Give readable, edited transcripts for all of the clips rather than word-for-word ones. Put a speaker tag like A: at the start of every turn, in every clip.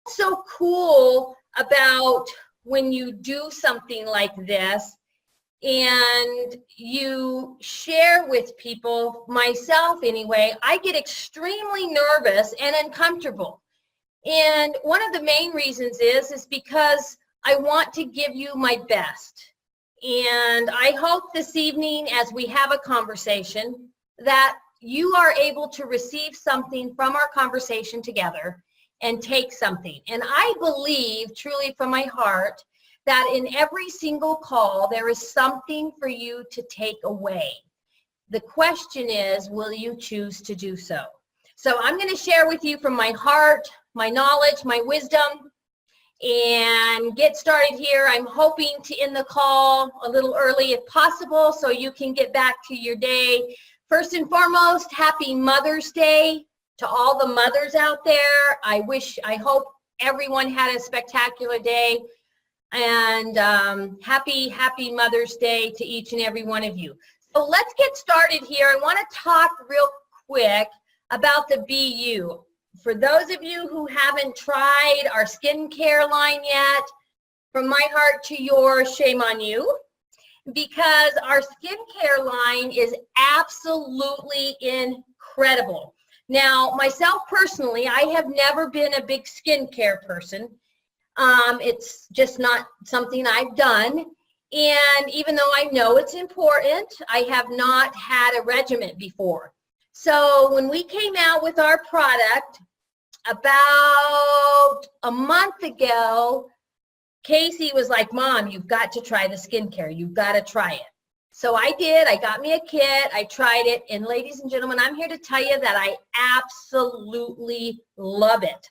A: So cool about when you do something like this and you share with people, myself anyway, I get extremely nervous and uncomfortable. And one of the main reasons is because I want to give you my best. And I hope this evening, as we have a conversation, that you are able to receive something from our conversation together and take something. And I believe truly from my heart that in every single call, there is something for you to take away. The question is, will you choose to do so? So I'm going to share with you from my heart, my knowledge, my wisdom, and get started here. I'm hoping to end the call a little early if possible so you can get back to your day. First and foremost, happy Mother's Day to all the mothers out there. I hope everyone had a spectacular day, and happy Mother's Day to each and every one of you. So let's get started here. I want to talk real quick about the BU. For those of you who haven't tried our skincare line yet, from my heart to yours, shame on you, because our skincare line is absolutely incredible. Now, myself personally, I have never been a big skincare person. It's just not something I've done. And even though I know it's important, I have not had a regimen before. So when we came out with our product about a month ago, Casey was like, Mom, you've got to try the skincare. You've got to try it. So I did. I got me a kit. I tried it. And ladies and gentlemen, I'm here to tell you that I absolutely love it.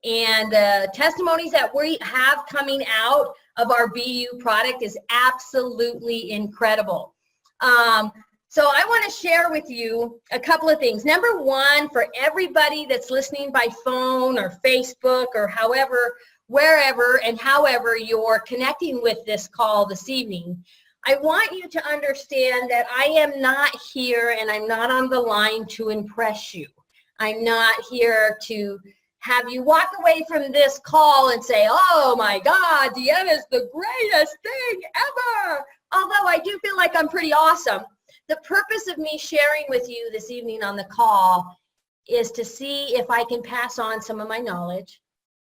A: And the testimonies that we have coming out of our BU product is absolutely incredible. So I want to share with you a couple of things. Number one, for everybody that's listening by phone or Facebook or however, wherever and however you're connecting with this call this evening, I want you to understand that I am not here and I'm not on the line to impress you. I'm not here to have you walk away from this call and say, oh my God, Deanna's the greatest thing ever. Although I do feel like I'm pretty awesome. The purpose of me sharing with you this evening on the call is to see if I can pass on some of my knowledge,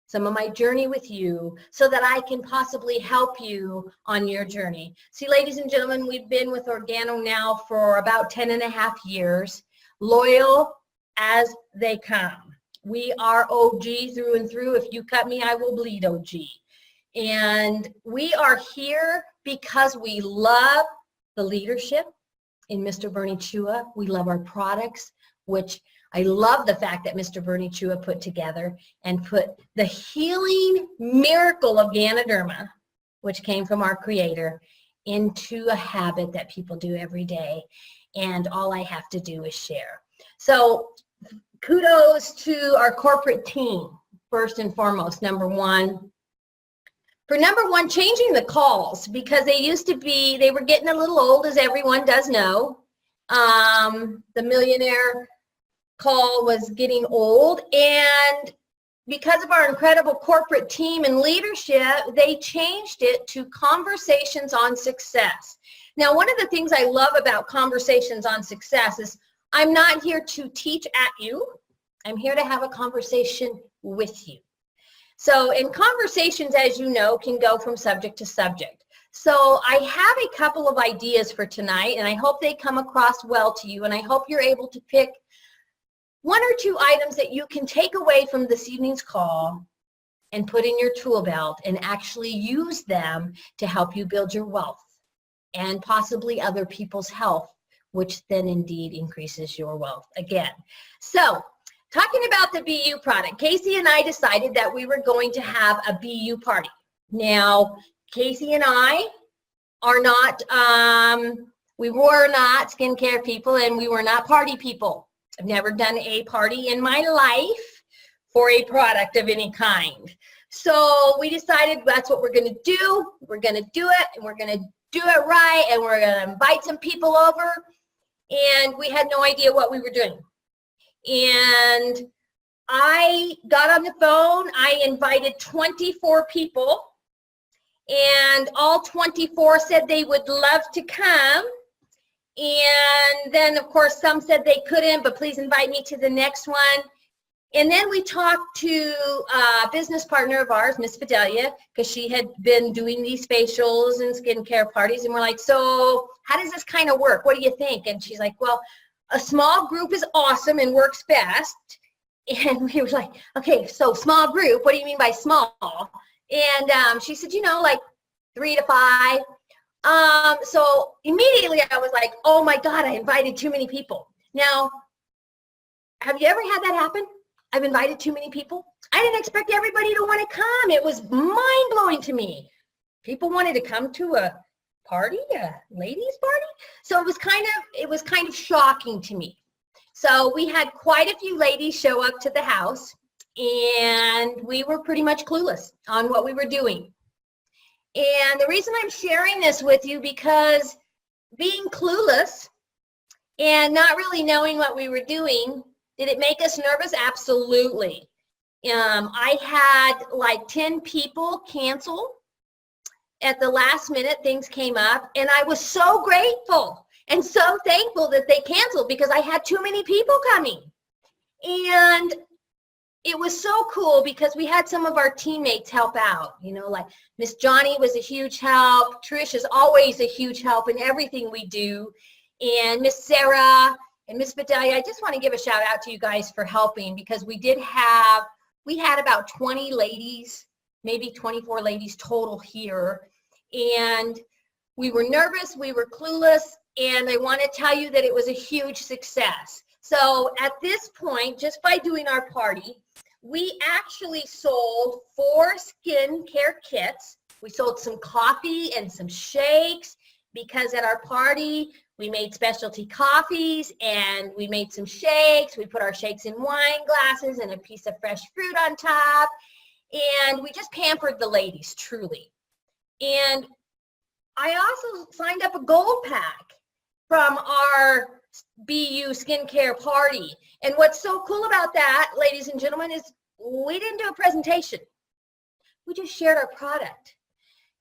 A: some of my journey with you, so that I can possibly help you on your journey. See, ladies and gentlemen, we've been with Organo now for about 10.5 years, loyal as they come. We are OG through and through. If you cut me, I will bleed OG. And we are here because we love the leadership in Mr. Bernie Chua. We love our products, which I love the fact that Mr. Bernie Chua put together and put the healing miracle of Ganoderma, which came from our creator, into a habit that people do every day. And all I have to do is share. So kudos to our corporate team, first and foremost, number one. For number one, changing the calls, because they were getting a little old, as everyone does know. The millionaire call was getting old, and because of our incredible corporate team and leadership, they changed it to Conversations on Success. Now, one of the things I love about Conversations on Success is I'm not here to teach at you. I'm here to have a conversation with you. So, and conversations, as you know, can go from subject to subject. So I have a couple of ideas for tonight, and I hope they come across well to you, and I hope you're able to pick one or two items that you can take away from this evening's call and put in your tool belt and actually use them to help you build your wealth and possibly other people's health, which then indeed increases your wealth again. So talking about the BU product, Casey and I decided that we were going to have a BU party. Now, Casey and I are not, we were not skincare people, and we were not party people. I've never done a party in my life for a product of any kind. So we decided that's what we're going to do. We're going to do it, and we're going to do it right, and we're going to invite some people over. And we had no idea what we were doing. And I got on the phone. I invited 24 people, and all 24 said they would love to come. And then, of course, some said they couldn't, but please invite me to the next one. And then we talked to a business partner of ours, Miss Fidelia, because she had been doing these facials and skincare parties. And we're like, so how does this kind of work? What do you think? And she's like, well, a small group is awesome and works best. And we were like, okay, so small group, what do you mean by small? And she said, like 3 to 5. So immediately I was like, oh my God, I invited too many people. Now, have you ever had that happen? I've invited too many people. I didn't expect everybody to want to come. It was mind-blowing to me. People wanted to come to a party, a ladies' party. So it was kind of shocking to me. So we had quite a few ladies show up to the house, and we were pretty much clueless on what we were doing. And the reason I'm sharing this with you, because being clueless and not really knowing what we were doing, did it make us nervous? Absolutely. I had like 10 people cancel at the last minute. Things came up, and I was so grateful and so thankful that they canceled, because I had too many people coming. And it was so cool because we had some of our teammates help out, like Miss Johnny was a huge help. Trish is always a huge help in everything we do. And Miss Sarah and Miss Vidalia, I just want to give a shout out to you guys for helping, because we had about 20 ladies, maybe 24 ladies total here. And we were nervous, we were clueless, and I want to tell you that it was a huge success. So at this point, just by doing our party, we actually sold 4 skincare kits. We sold some coffee and some shakes, because at our party, we made specialty coffees and we made some shakes. We put our shakes in wine glasses and a piece of fresh fruit on top. And we just pampered the ladies, truly. And I also signed up a gold pack from our BU skincare party. And what's so cool about that, ladies and gentlemen, is we didn't do a presentation. We just shared our product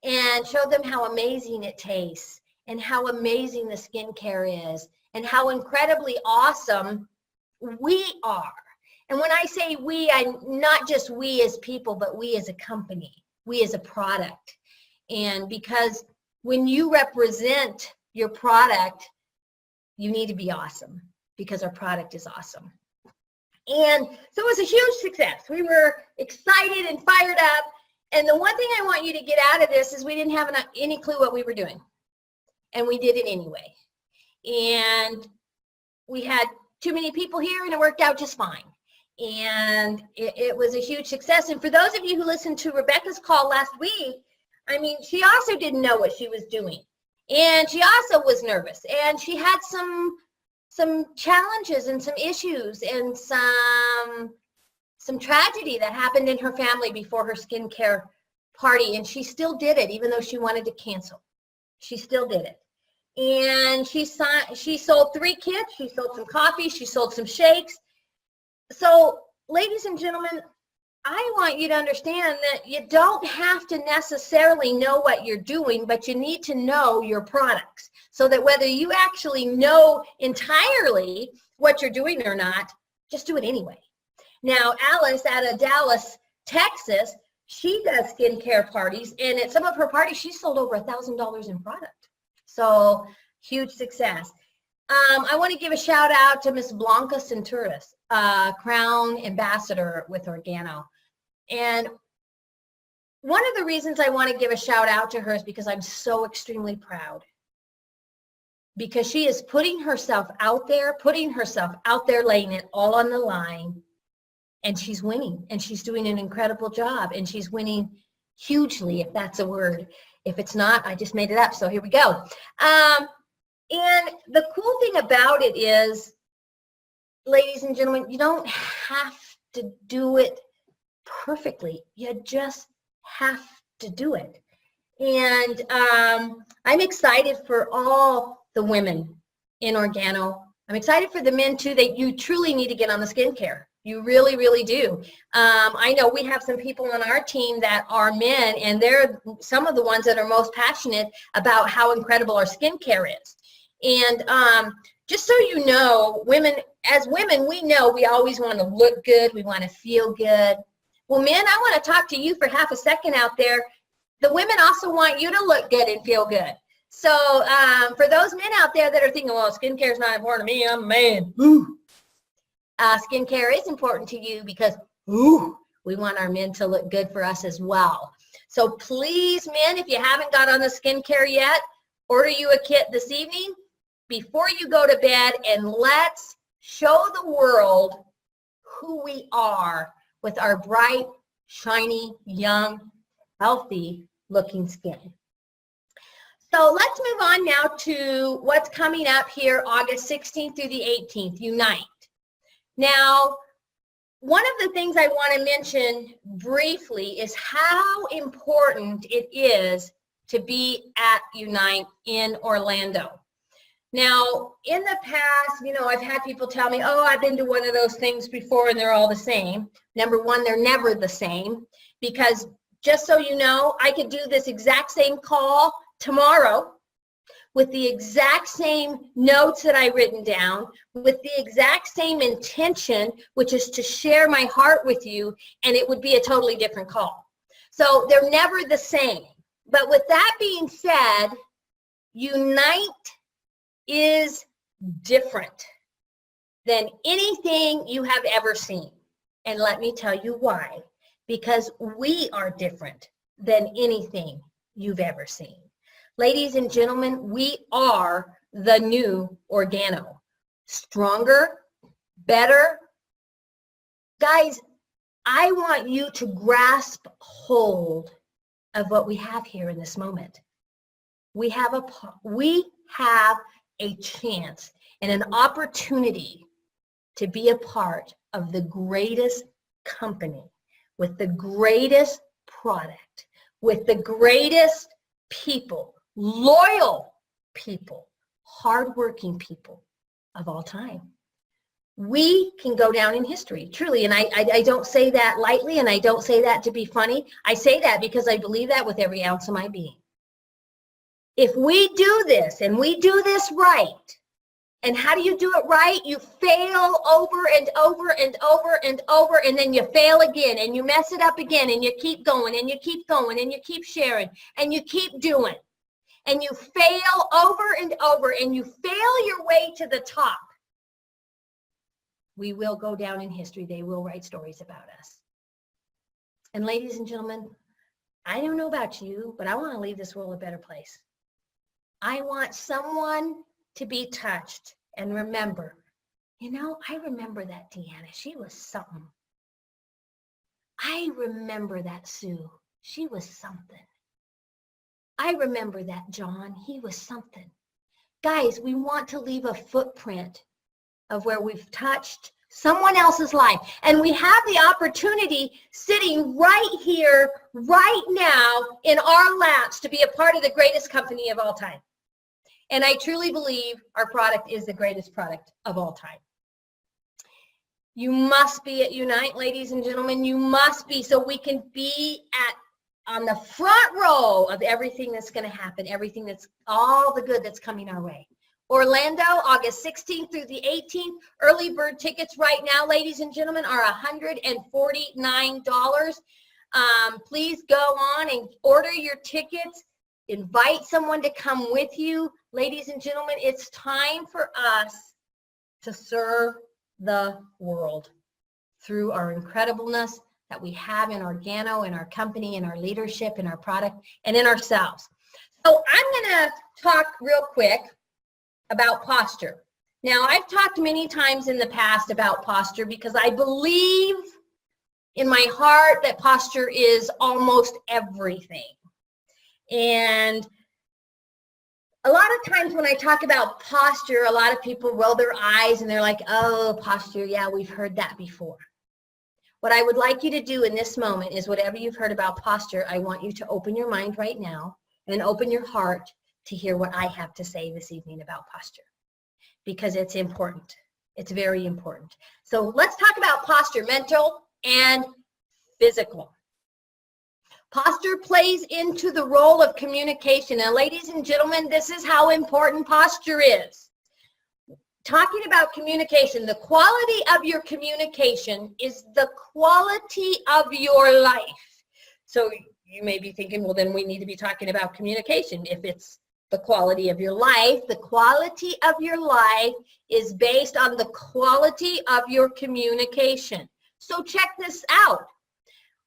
A: and showed them how amazing it tastes and how amazing the skincare is and how incredibly awesome we are. And when I say we, I'm not just we as people, but we as a company, we as a product. And because when you represent your product, you need to be awesome, because our product is awesome. And so it was a huge success. We were excited and fired up. And the one thing I want you to get out of this is we didn't have any clue what we were doing. And we did it anyway. And we had too many people here, and it worked out just fine. And it was a huge success. And for those of you who listened to Rebecca's call last week, I mean, she also didn't know what she was doing. And she also was nervous. And she had some challenges and some issues and some tragedy that happened in her family before her skincare party. And she still did it, even though she wanted to cancel. She still did it. And she sold 3 kits. She sold some coffee. She sold some shakes. So, ladies and gentlemen, I want you to understand that you don't have to necessarily know what you're doing, but you need to know your products, so that whether you actually know entirely what you're doing or not, just do it anyway. Now, Alice out of Dallas, Texas, she does skincare parties, and at some of her parties, she sold over $1,000 in product. So, huge success. I want to give a shout out to Miss Blanca Centuris, Crown Ambassador with Organo. And one of the reasons I want to give a shout out to her is because I'm so extremely proud. Because she is putting herself out there, laying it all on the line, and she's winning, and she's doing an incredible job, and she's winning hugely, if that's a word. If it's not, I just made it up, so here we go. And the cool thing about it is, ladies and gentlemen, you don't have to do it perfectly. You just have to do it. And I'm excited for all the women in Organo. I'm excited for the men too, that you truly need to get on the skincare. You really, really do. I know we have some people on our team that are men, and they're some of the ones that are most passionate about how incredible our skincare is. And just so you know, as women, we know we always want to look good. We want to feel good. Well, men, I want to talk to you for half a second out there. The women also want you to look good and feel good. So for those men out there that are thinking, well, skincare is not important to me, I'm a man. Ooh. Skincare is important to you because we want our men to look good for us as well. So please, men, if you haven't got on the skincare yet, order you a kit this evening before you go to bed, and let's show the world who we are with our bright, shiny, young, healthy looking skin. So let's move on now to what's coming up here August 16th through the 18th, Unite. Now, one of the things I want to mention briefly is how important it is to be at Unite in Orlando. Now, in the past, you know, I've had people tell me, oh, I've been to one of those things before and they're all the same. Number one, they're never the same, because just so you know, I could do this exact same call tomorrow with the exact same notes that I've written down, with the exact same intention, which is to share my heart with you, and it would be a totally different call. So they're never the same. But with that being said, Unite is different than anything you have ever seen. And let me tell you why. Because we are different than anything you've ever seen. Ladies and gentlemen, we are the new Organo. Stronger, better. Guys, I want you to grasp hold of what we have here in this moment. We have a chance and an opportunity to be a part of the greatest company with the greatest product, with the greatest people, loyal people, hardworking people of all time. We can go down in history, truly, and I don't say that lightly, and I don't say that to be funny. I say that because I believe that with every ounce of my being. If we do this, and we do this right, and how do you do it right? You fail over and over and over and over, and then you fail again, and you mess it up again, and you keep going, and you keep going, and you keep sharing, and you keep doing. And you fail over and over, and you fail your way to the top. We will go down in history. They will write stories about us. And ladies and gentlemen, I don't know about you, but I want to leave this world a better place. I want someone to be touched and remember, you know, I remember that Deanna. She was something. I remember that Sue. She was something. I remember that John. He was something. Guys, we want to leave a footprint of where we've touched someone else's life. And we have the opportunity sitting right here, right now, in our laps to be a part of the greatest company of all time. And I truly believe our product is the greatest product of all time. You must be at Unite, ladies and gentlemen. You must be, so we can be on the front row of everything that's going to happen, everything that's all the good that's coming our way. Orlando, August 16th through the 18th. Early bird tickets right now, ladies and gentlemen, are $149. Please go on and order your tickets. Invite someone to come with you. Ladies and gentlemen, it's time for us to serve the world through our incredibleness that we have in Organo, in our company, in our leadership, in our product, and in ourselves. So I'm going to talk real quick about posture. Now, I've talked many times in the past about posture because I believe in my heart that posture is almost everything. And a lot of times when I talk about posture, a lot of people roll their eyes and they're like, oh, posture, yeah, we've heard that before. What I would like you to do in this moment is whatever you've heard about posture, I want you to open your mind right now and open your heart to hear what I have to say this evening about posture, because it's important. It's very important. So let's talk about posture, mental and physical. Posture plays into the role of communication. Now, ladies and gentlemen, this is how important posture is. Talking about communication, the quality of your communication is the quality of your life. So you may be thinking, well, then we need to be talking about communication. If it's the quality of your life, the quality of your life is based on the quality of your communication. So check this out.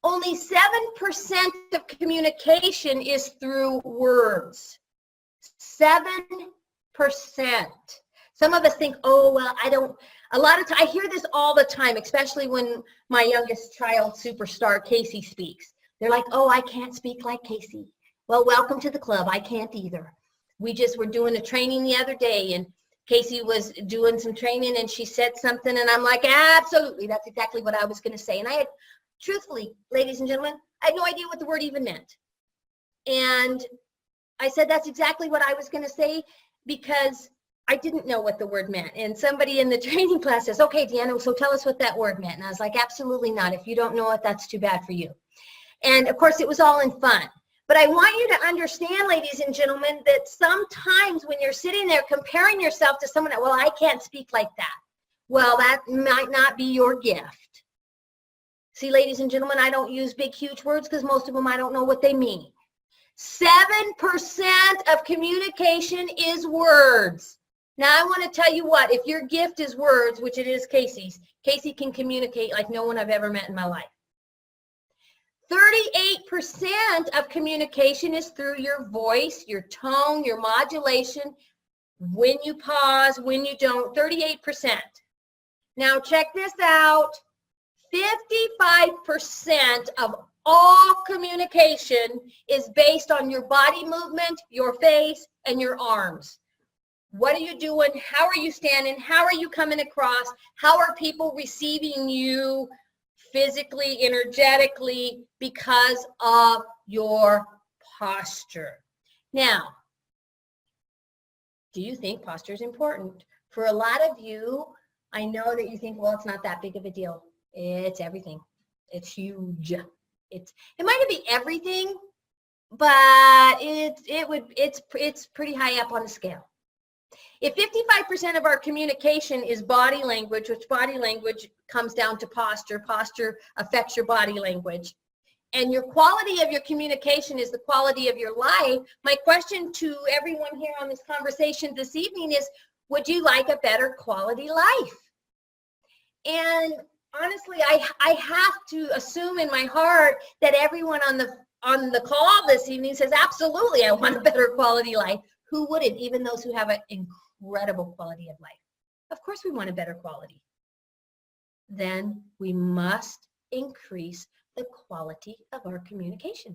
A: Only 7% of communication is through words. 7%. Some of us think, oh, well, a lot of times, I hear this all the time, especially when my youngest child superstar, Casey, speaks. They're like, oh, I can't speak like Casey. Well, welcome to the club. I can't either. We just were doing a training the other day, and Casey was doing some training, and she said something, and I'm like, absolutely, that's exactly what I was going to say. And I had, truthfully, ladies and gentlemen, I had no idea what the word even meant. And I said, that's exactly what I was going to say, because I didn't know what the word meant. And somebody in the training class says, okay, Deanna, so tell us what that word meant. And I was like, absolutely not. If you don't know it, that's too bad for you. And of course, it was all in fun. But I want you to understand, ladies and gentlemen, that sometimes when you're sitting there comparing yourself to someone, well, I can't speak like that. Well, that might not be your gift. See, ladies and gentlemen, I don't use big, huge words because most of them I don't know what they mean. 7% of communication is words. Now, I want to tell you what, if your gift is words, which it is Casey's, Casey can communicate like no one I've ever met in my life. 38% of communication is through your voice, your tone, your modulation, when you pause, when you don't, 38%. Now check this out, 55% of all communication is based on your body movement, your face, and your arms. What are you doing? How are you standing? How are you coming across? How are people receiving you physically, energetically, because of your posture? Now, do you think posture is important? For a lot of you, I know that you think, well, it's not that big of a deal. It's everything. It's huge. It might not be everything, but it's pretty high up on the scale. If 55% of our communication is body language, which body language comes down to posture, posture affects your body language, and your quality of your communication is the quality of your life, my question to everyone here on this conversation this evening is, would you like a better quality life? And honestly, I have to assume in my heart that everyone on the call this evening says, absolutely, I want a better quality life. Who wouldn't, even those who have an incredible quality of life? Of course we want a better quality. Then we must increase the quality of our communication,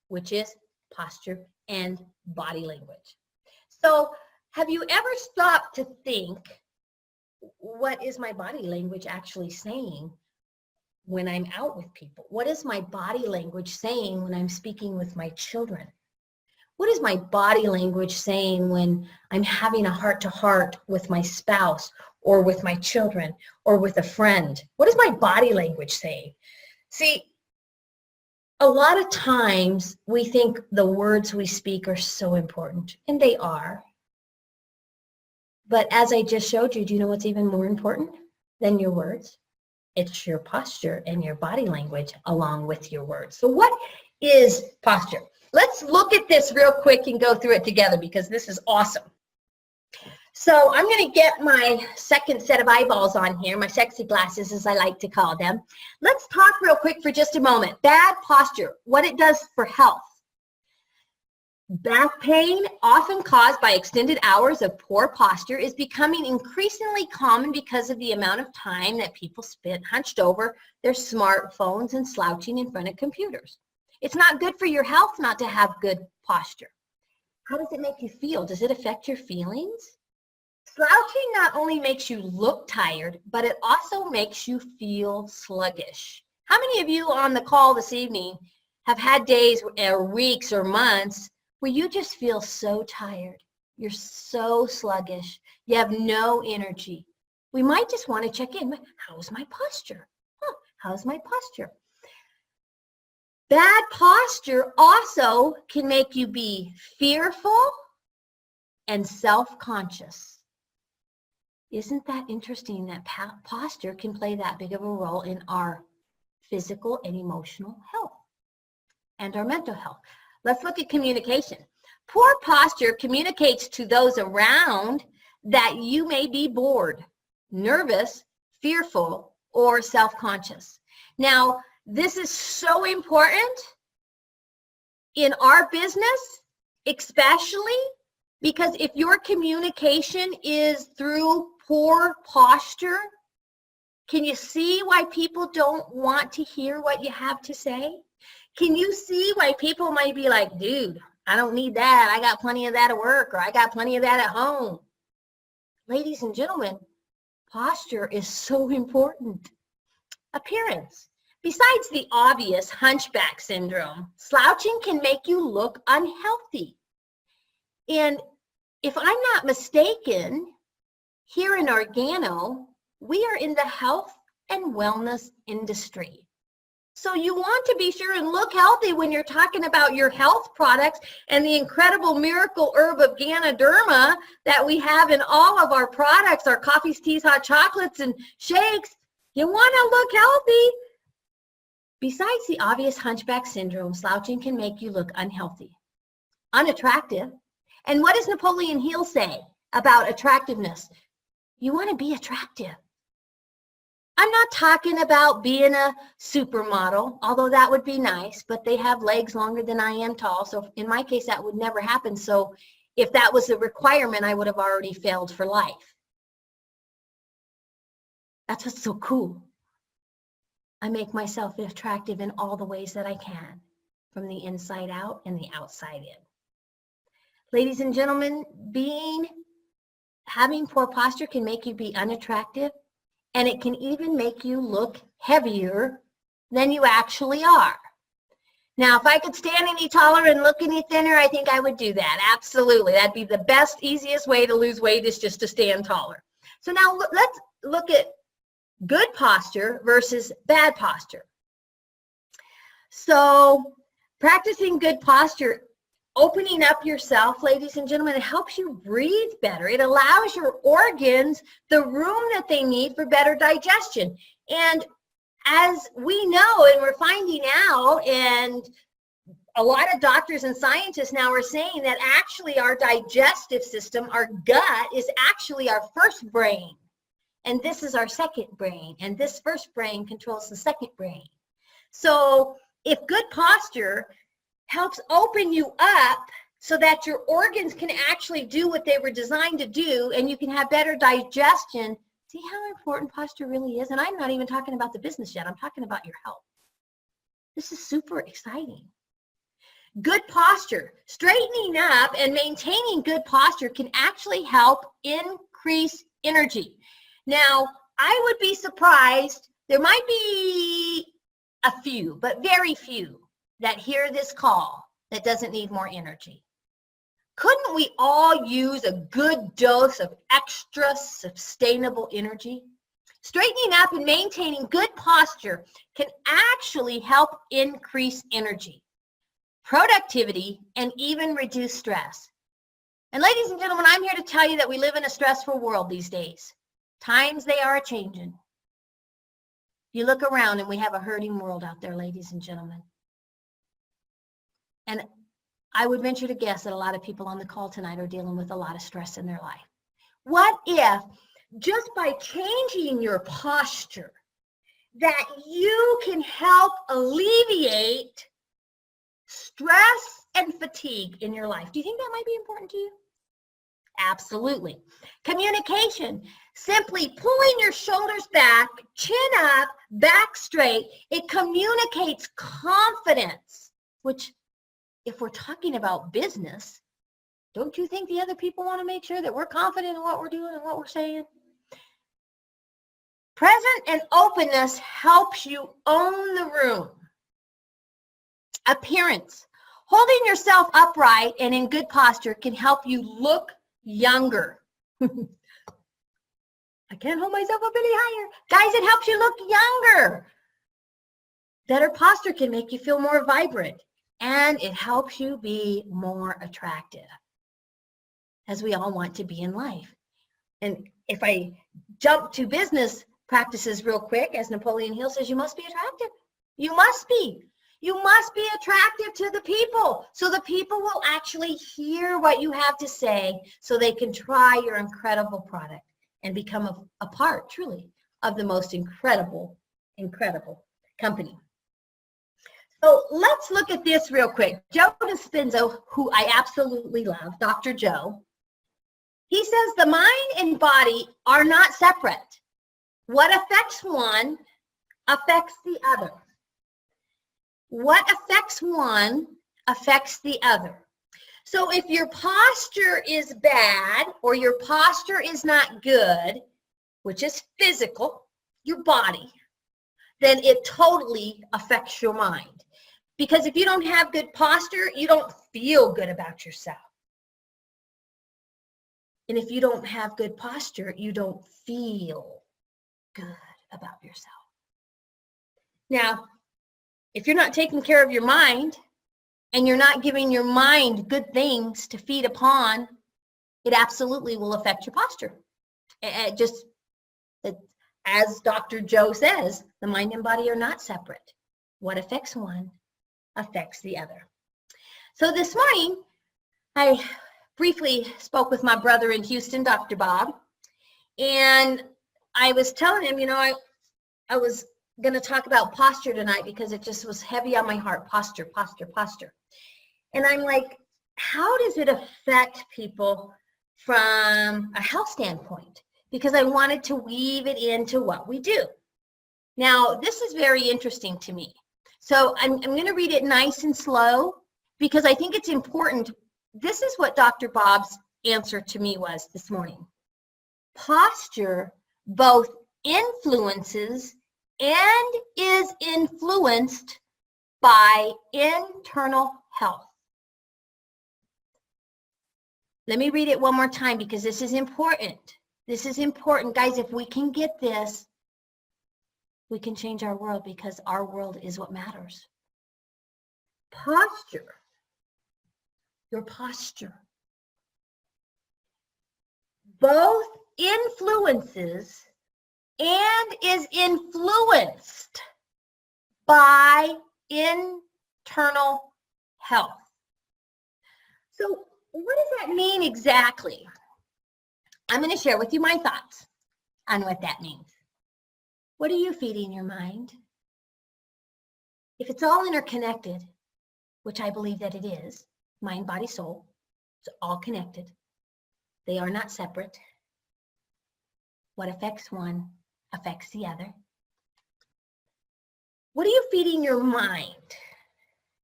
A: which is posture and body language. So have you ever stopped to think, what is my body language actually saying when I'm out with people? What is my body language saying when I'm speaking with my children? What is my body language saying when I'm having a heart-to-heart with my spouse or with my children or with a friend? What is my body language saying? See, a lot of times we think the words we speak are so important, and they are. But as I just showed you, do you know what's even more important than your words? It's your posture and your body language along with your words. So what is posture? Let's look at this real quick and go through it together because this is awesome. So I'm going to get my second set of eyeballs on here, my sexy glasses as I like to call them. Let's talk real quick for just a moment. Bad posture, what it does for health. Back pain, often caused by extended hours of poor posture, is becoming increasingly common because of the amount of time that people spend hunched over their smartphones and slouching in front of computers. It's not good for your health not to have good posture. How does it make you feel? Does it affect your feelings? Slouching not only makes you look tired, but it also makes you feel sluggish. How many of you on the call this evening have had days or weeks or months where you just feel so tired? You're so sluggish. You have no energy. we might just want to check in. How's my posture? How's my posture? Bad posture also can make you be fearful and self-conscious. Isn't that interesting that posture can play that big of a role in our physical and emotional health and our mental health? Let's look at communication. Poor posture communicates to those around that you may be bored, nervous, fearful, or self-conscious. Now, this is so important in our business, especially because if your communication is through poor posture, can you see why people don't want to hear what you have to say? Can you see why people might be like, dude, I don't need that. I got plenty of that at work, or I got plenty of that at home. Ladies and gentlemen, posture is so important. Appearance. Besides the obvious hunchback syndrome, slouching can make you look unhealthy. And if I'm not mistaken, here in Organo, we are in the health and wellness industry. So you want to be sure and look healthy when you're talking about your health products and the incredible miracle herb of Ganoderma that we have in all of our products, our coffees, teas, hot chocolates, and shakes. You want to look healthy. Besides the obvious hunchback syndrome, slouching can make you look unhealthy, unattractive. And what does Napoleon Hill say about attractiveness? You want to be attractive. I'm not talking about being a supermodel, although that would be nice, but they have legs longer than I am tall. So in my case, that would never happen. So if that was a requirement, I would have already failed for life. That's what's so cool. I make myself attractive in all the ways that I can, from the inside out and the outside in. Ladies and gentlemen, having poor posture can make you be unattractive, and it can even make you look heavier than you actually are. Now, if I could stand any taller and look any thinner, I think I would do that. Absolutely. That'd be the best, easiest way to lose weight, is just to stand taller. So now let's look at good posture versus bad posture. So practicing good posture, opening up yourself, ladies and gentlemen, it helps you breathe better. It allows your organs the room that they need for better digestion. And as we know, and we're finding out, and a lot of doctors and scientists now are saying that actually our digestive system, our gut, is actually our first brain. And this is our second brain. And this first brain controls the second brain. So if good posture helps open you up so that your organs can actually do what they were designed to do, and you can have better digestion. See how important posture really is? And I'm not even talking about the business yet. I'm talking about your health. This is super exciting. Good posture, straightening up and maintaining good posture can actually help increase energy. Now, I would be surprised. There might be a few, but very few, that hear this call that doesn't need more energy. Couldn't we all use a good dose of extra sustainable energy? Straightening up and maintaining good posture can actually help increase energy, productivity, and even reduce stress. And ladies and gentlemen, I'm here to tell you that we live in a stressful world these days. Times, they are changing. You look around and we have a hurting world out there, ladies and gentlemen. And I would venture to guess that a lot of people on the call tonight are dealing with a lot of stress in their life. What if just by changing your posture that you can help alleviate stress and fatigue in your life? Do you think that might be important to you? Absolutely. Communication, simply pulling your shoulders back, chin up, back straight. It communicates confidence, which, if we're talking about business, don't you think the other people want to make sure that we're confident in what we're doing and what we're saying? Present and openness helps you own the room. Appearance. Holding yourself upright and in good posture can help you look younger. I can't hold myself up any higher. Guys, it helps you look younger. Better posture can make you feel more vibrant, and it helps you be more attractive, as we all want to be in life. And if I jump to business practices real quick, as Napoleon Hill says, you must be attractive. You must be. You must be attractive to the people, so the people will actually hear what you have to say, so they can try your incredible product and become a part, truly, of the most incredible company. So let's look at this real quick. Joe Dispenza, who I absolutely love, Dr. Joe, he says the mind and body are not separate. What affects one affects the other. What affects one affects the other. So if your posture is bad or your posture is not good, which is physical, your body, then it totally affects your mind. Because if you don't have good posture, you don't feel good about yourself. And if you don't have good posture, you don't feel good about yourself. Now, if you're not taking care of your mind and you're not giving your mind good things to feed upon, it absolutely will affect your posture. As Dr. Joe says, the mind and body are not separate. What affects one affects the other. So this morning, I briefly spoke with my brother in Houston, Dr. Bob, and I was telling him, I was going to talk about posture tonight because it just was heavy on my heart. Posture. And I'm like, how does it affect people from a health standpoint? Because I wanted to weave it into what we do. Now, this is very interesting to me. So I'm going to read it nice and slow because I think it's important. This is what Dr. Bob's answer to me was this morning. Posture both influences and is influenced by internal health. Let me read it one more time because this is important. This is important. Guys, if we can get this, we can change our world because our world is what matters. Posture, your posture, both influences and is influenced by internal health. So what does that mean exactly? I'm going to share with you my thoughts on what that means. What are you feeding your mind? If it's all interconnected, which I believe that it is, mind, body, soul, it's all connected. They are not separate. What affects one affects the other. What are you feeding your mind?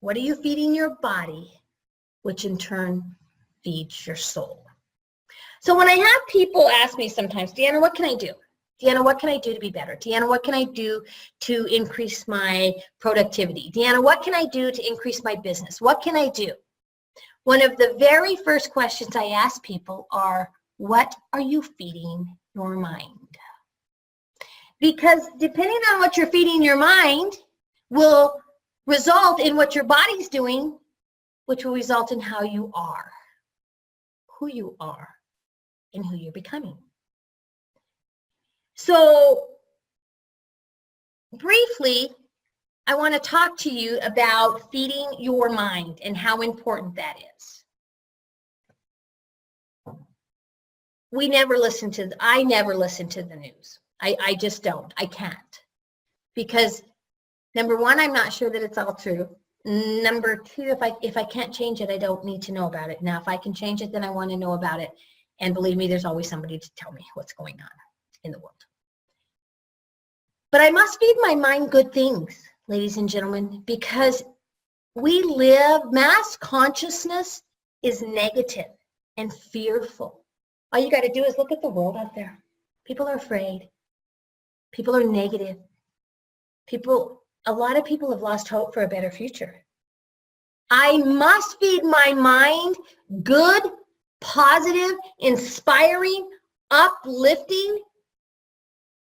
A: What are you feeding your body, which in turn feeds your soul? So when I have people ask me sometimes, Deanna, what can I do? Deanna, what can I do to be better? Deanna, what can I do to increase my productivity? Deanna, what can I do to increase my business? What can I do? One of the very first questions I ask people are, what are you feeding your mind? Because depending on what you're feeding your mind will result in what your body's doing, which will result in how you are, who you are, and who you're becoming. So briefly, I want to talk to you about feeding your mind and how important that is. I never listen to the news. I just don't. I can't. Because number one, I'm not sure that it's all true. Number two, if I can't change it, I don't need to know about it. Now, if I can change it, then I want to know about it. And believe me, there's always somebody to tell me what's going on in the world. But I must feed my mind good things, ladies and gentlemen, because mass consciousness is negative and fearful. All you got to do is look at the world out there. People are afraid. People are negative. A lot of people have lost hope for a better future. I must feed my mind good, positive, inspiring, uplifting,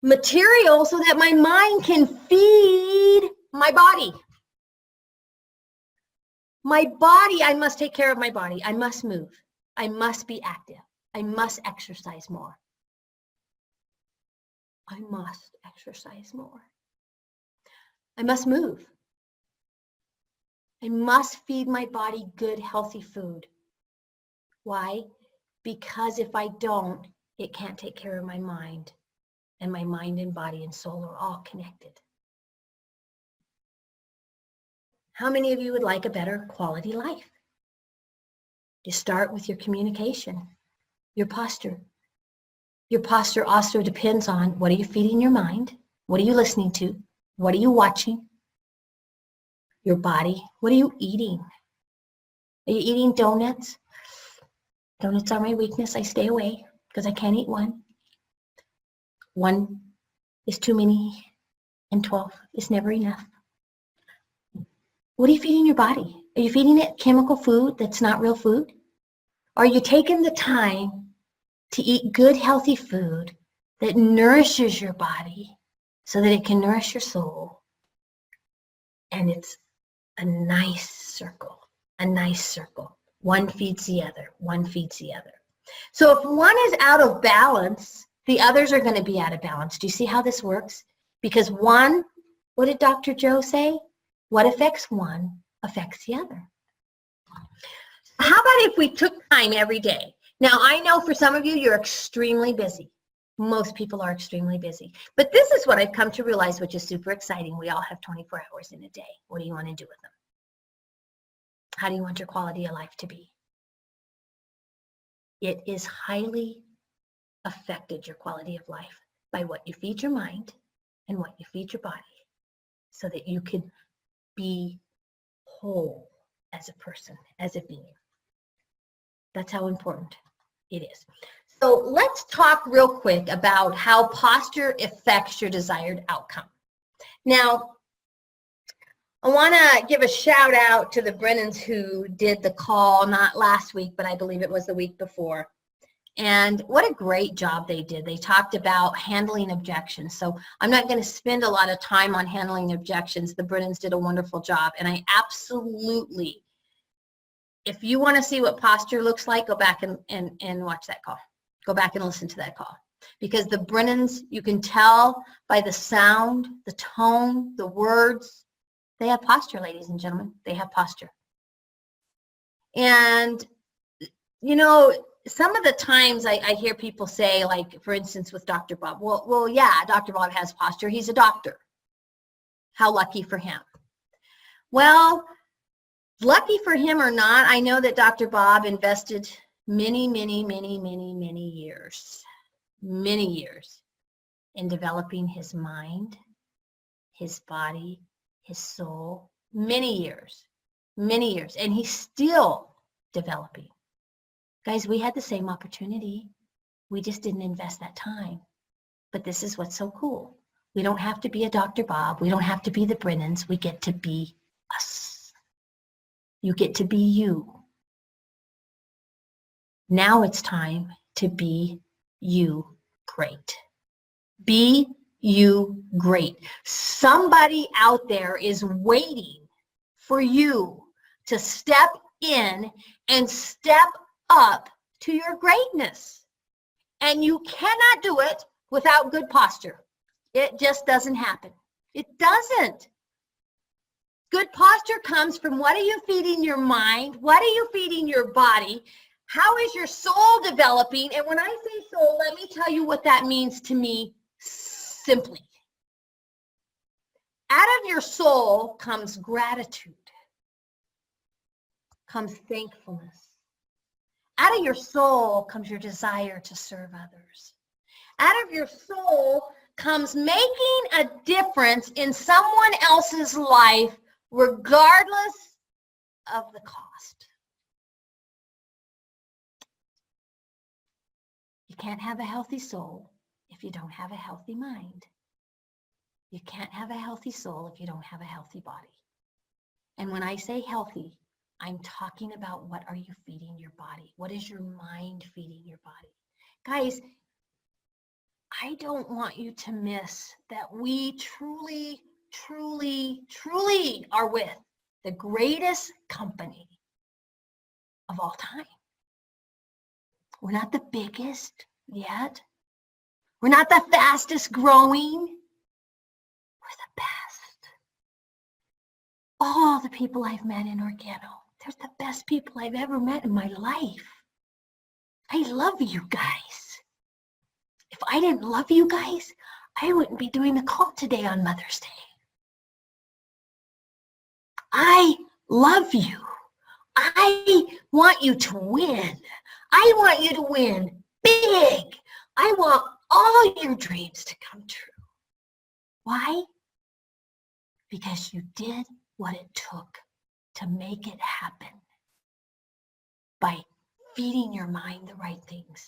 A: material so that my mind can feed my body. My body, I must take care of my body. I must move. I must be active. I must exercise more. I must exercise more. I must move. I must feed my body good, healthy food. Why? Because if I don't, it can't take care of my mind. And my mind and body and soul are all connected. How many of you would like a better quality life? You start with your communication, your posture. Your posture also depends on what are you feeding your mind? What are you listening to? What are you watching? Your body, what are you eating? Are you eating donuts? Donuts are my weakness. I stay away because I can't eat one. One is too many and 12 is never enough. What are you feeding your body? Are you feeding it chemical food that's not real food? Are you taking the time to eat good, healthy food that nourishes your body so that it can nourish your soul? And it's a nice circle, a nice circle. One feeds the other, one feeds the other. So if one is out of balance, the others are going to be out of balance. Do you see how this works? Because one, what did Dr. Joe say? What affects one affects the other. How about if we took time every day? Now, I know for some of you, you're extremely busy. Most people are extremely busy. But this is what I've come to realize, which is super exciting. We all have 24 hours in a day. What do you want to do with them? How do you want your quality of life to be? It is highly affected, your quality of life, by what you feed your mind and what you feed your body so that you can be whole as a person, as a being. That's how important it is. So let's talk real quick about how posture affects your desired outcome. Now, I want to give a shout out to the Brennans who did the call, not last week, but I believe it was the week before. And what a great job they did. They talked about handling objections. So I'm not going to spend a lot of time on handling objections. The Brennans did a wonderful job. And I absolutely, if you want to see what posture looks like, go back and watch that call. Go back and listen to that call. Because the Brennans, you can tell by the sound, the tone, the words, they have posture, ladies and gentlemen. They have posture. And, you know, some of the times I hear people say, like, for instance, with Dr. Bob, well, yeah, Dr. Bob has posture. He's a doctor. How lucky for him. Well, lucky for him or not, I know that Dr. Bob invested many years in developing his mind, his body, his soul, many years, and he's still developing. Guys, we had the same opportunity. We just didn't invest that time. But this is what's so cool. We don't have to be a Dr. Bob. We don't have to be the Brennans. We get to be us. You get to be you. Now it's time to be you great. Be you great. Somebody out there is waiting for you to step in and step up to your greatness. And you cannot do it without good posture. It just doesn't happen. It doesn't. Good posture comes from what are you feeding your mind? What are you feeding your body? How is your soul developing? And when I say soul, let me tell you what that means to me simply. Out of your soul comes gratitude, comes thankfulness. Out of your soul comes your desire to serve others. Out of your soul comes making a difference in someone else's life, regardless of the cost. You can't have a healthy soul if you don't have a healthy mind. You can't have a healthy soul if you don't have a healthy body. And when I say healthy, I'm talking about what are you feeding your body? What is your mind feeding your body? Guys, I don't want you to miss that we truly, truly, truly are with the greatest company of all time. We're not the biggest yet. We're not the fastest growing. We're the best. All the people I've met in Organo, they're the best people I've ever met in my life. I love you guys. If I didn't love you guys, I wouldn't be doing the call today on Mother's Day. I love you. I want you to win. I want you to win big. I want all your dreams to come true. Why? Because you did what it took to make it happen. By feeding your mind the right things,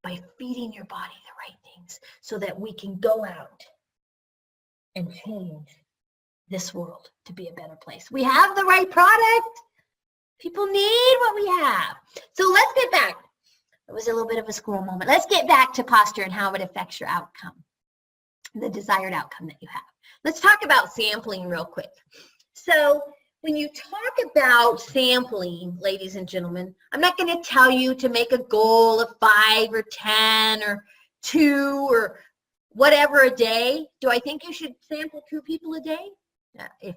A: by feeding your body the right things, so that we can go out and change this world to be a better place. We have the right product. People need what we have. So let's get back. It was a little bit of a squirrel moment. Let's get back to posture and how it affects your outcome, the desired outcome that you have. Let's talk about sampling real quick. So when you talk about sampling, ladies and gentlemen, I'm not going to tell you to make a goal of 5 or 10 or 2 or whatever a day. Do I think you should sample 2 people a day? If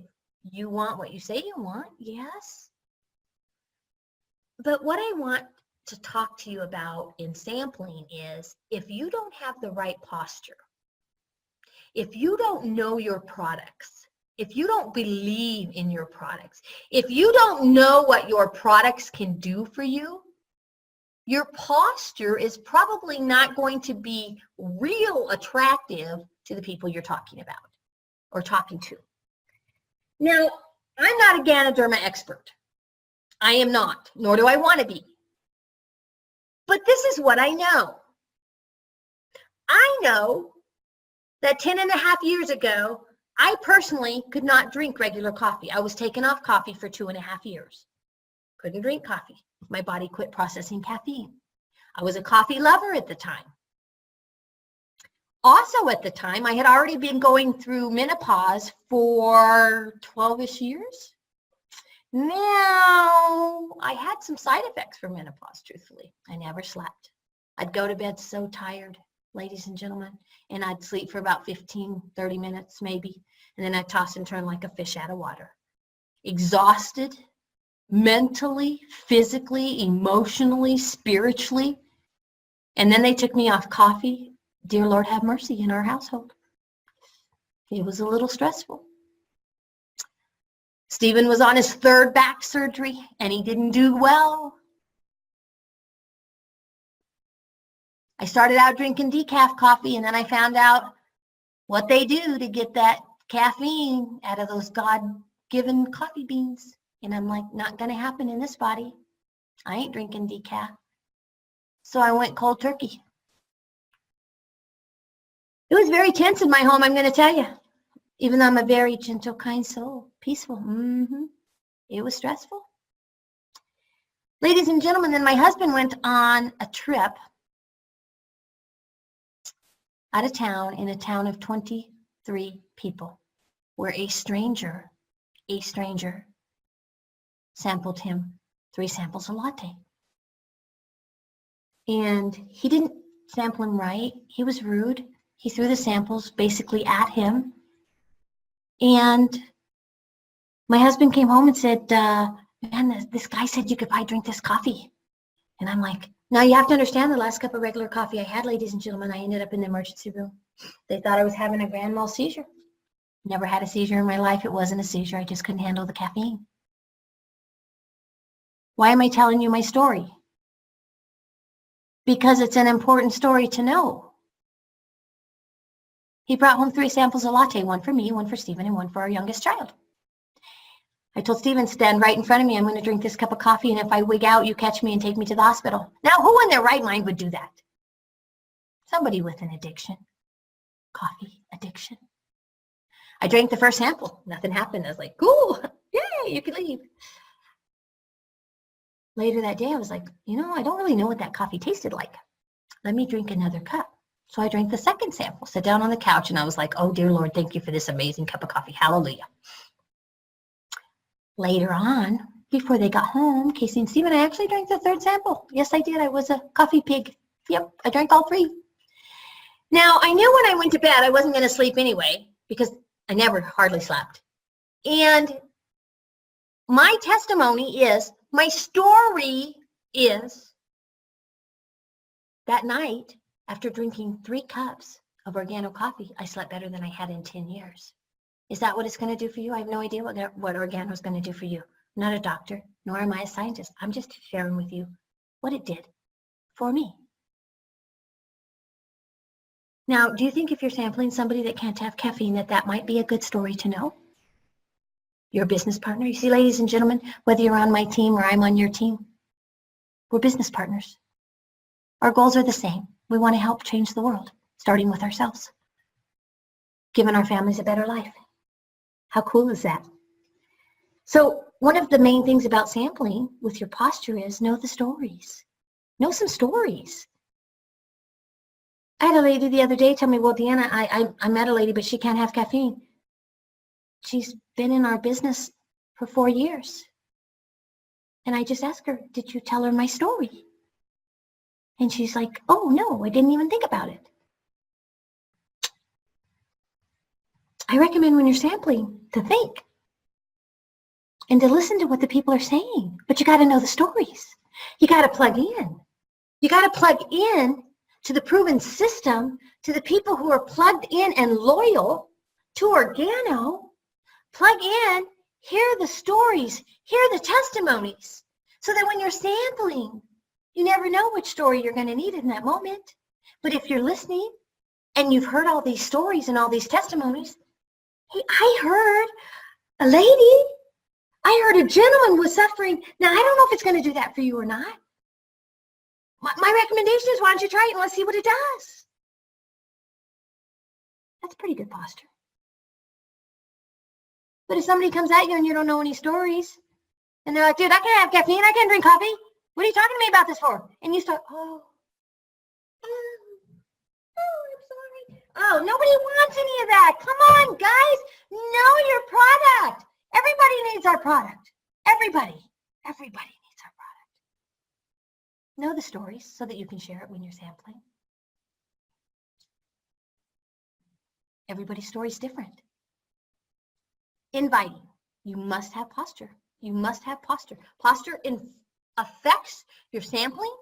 A: you want what you say you want, yes. But what I want to talk to you about in sampling is if you don't have the right posture, if you don't know your products, if you don't believe in your products, if you don't know what your products can do for you, your posture is probably not going to be real attractive to the people you're talking about or talking to. Now, I'm not a Ganoderma expert. I am not, nor do I want to be. But this is what I know. I know that 10.5 years ago, I personally could not drink regular coffee. I was taken off coffee for 2.5 years. Couldn't drink coffee. My body quit processing caffeine. I was a coffee lover at the time. Also at the time, I had already been going through menopause for 12-ish years. Now, I had some side effects for menopause, truthfully. I never slept. I'd go to bed so tired, ladies and gentlemen, and I'd sleep for about 15, 30 minutes maybe, and then I'd toss and turn like a fish out of water. Exhausted, mentally, physically, emotionally, spiritually. And then they took me off coffee. Dear Lord, have mercy in our household. It was a little stressful. Stephen was on his 3rd back surgery, and he didn't do well. I started out drinking decaf coffee, and then I found out what they do to get that caffeine out of those God-given coffee beans. And I'm like, not going to happen in this body. I ain't drinking decaf. So I went cold turkey. It was very tense in my home, I'm going to tell you. Even though I'm a very gentle, kind soul, peaceful. It was stressful. Ladies and gentlemen, then my husband went on a trip out of town in a town of 23 people where a stranger sampled him 3 samples of latte. And he didn't sample him right. He was rude. He threw the samples basically at him. And my husband came home and said, man, this guy said you could buy drink this coffee. And I'm like, now you have to understand the last cup of regular coffee I had, ladies and gentlemen, I ended up in the emergency room. They thought I was having a grand mal seizure. Never had a seizure in my life. It wasn't a seizure. I just couldn't handle the caffeine. Why am I telling you my story? Because it's an important story to know. He brought home 3 samples of latte, 1 for me, 1 for Stephen, and 1 for our youngest child. I told Stephen, stand right in front of me. I'm going to drink this cup of coffee, and if I wig out, you catch me and take me to the hospital. Now, who in their right mind would do that? Somebody with an addiction. Coffee addiction. I drank the first sample. Nothing happened. I was like, cool. Yay, you can leave. Later that day, I was like, I don't really know what that coffee tasted like. Let me drink another cup. So I drank the second sample, sat down on the couch, and I was like, oh, dear Lord, thank you for this amazing cup of coffee. Hallelujah. Later on, before they got home, Casey and Stephen, I actually drank the third sample. Yes, I did. I was a coffee pig. Yep, I drank all three. Now, I knew when I went to bed I wasn't going to sleep anyway because I never hardly slept. And my testimony is, my story is, that night, after drinking 3 cups of organo coffee, I slept better than I had in 10 years. Is that what it's going to do for you? I have no idea what organo is going to do for you. I'm not a doctor, nor am I a scientist. I'm just sharing with you what it did for me. Now, do you think if you're sampling somebody that can't have caffeine, that might be a good story to know? Your business partner. You see, ladies and gentlemen, whether you're on my team or I'm on your team, we're business partners. Our goals are the same. We want to help change the world, starting with ourselves, giving our families a better life. How cool is that? So one of the main things about sampling with your posture is know the stories. Know some stories. I had a lady the other day tell me, well, Deanna, I met a lady, but she can't have caffeine. She's been in our business for 4 years. And I just asked her, did you tell her my story? And she's like, oh, no, I didn't even think about it. I recommend when you're sampling to think and to listen to what the people are saying. But you got to know the stories. You got to plug in. You got to plug in to the proven system, to the people who are plugged in and loyal to organo. Plug in, hear the stories, hear the testimonies, so that when you're sampling, you never know which story you're going to need in that moment. But if you're listening and you've heard all these stories and all these testimonies, hey, I heard a lady, I heard a gentleman was suffering. Now, I don't know if it's going to do that for you or not. My recommendation is, why don't you try it and let's see what it does. That's pretty good posture. But if somebody comes at you and you don't know any stories, and they're like, dude, I can't have caffeine, I can't drink coffee. What are you talking to me about this for? And you start, I'm sorry. Oh, nobody wants any of that. Come on, guys. Know your product. Everybody needs our product. Everybody needs our product. Know the stories so that you can share it when you're sampling. Everybody's story is different. Inviting. You must have posture. You must have posture. Posture affects your sampling.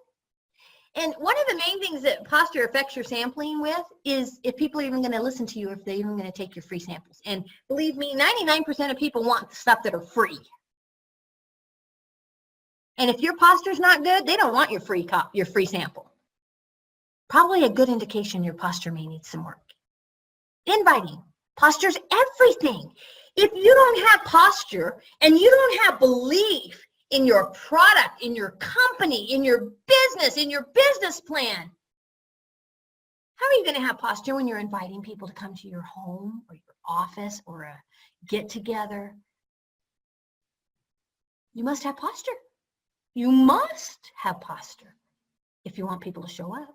A: And one of the main things that posture affects your sampling with is if people are even going to listen to you, if they're even going to take your free samples. And believe me, 99% of people want stuff that are free. And if your posture's not good, they don't want your free sample. Probably a good indication your posture may need some work. Inviting. Posture's everything. If you don't have posture and you don't have belief in your product, in your company, in your business plan, how are you going to have posture when you're inviting people to come to your home or your office or a get-together? You must have posture. You must have posture if you want people to show up.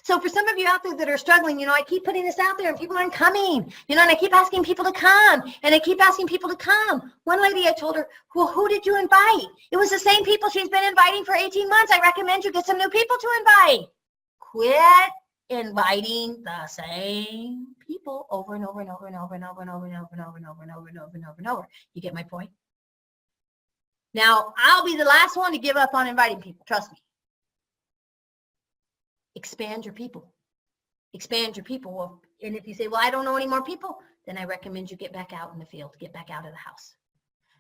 A: So for some of you out there that are struggling, I keep putting this out there and people aren't coming, and I keep asking people to come, and I keep asking people to come. One lady, I told her, well, who did you invite? It was the same people she's been inviting for 18 months. I recommend you get some new people to invite. Quit inviting the same people over and over and over and over and over and over and over and over and over and over and over and over and over. You get my point? Now, I'll be the last one to give up on inviting people. Trust me. Expand your people. Expand your people. Well, and if you say, well, I don't know any more people, then I recommend you get back out in the field, get back out of the house.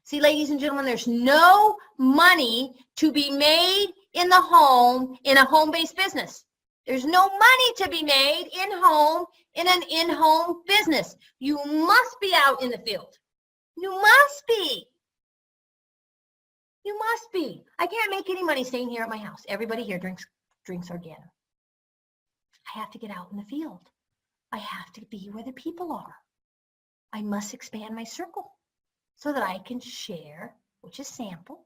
A: See, ladies and gentlemen, there's no money to be made in the home in a home-based business. There's no money to be made in an in-home business. You must be out in the field. You must be. You must be. I can't make any money staying here at my house. Everybody here drinks organo. I have to get out in the field. I have to be where the people are. I must expand my circle so that I can share, which is sample,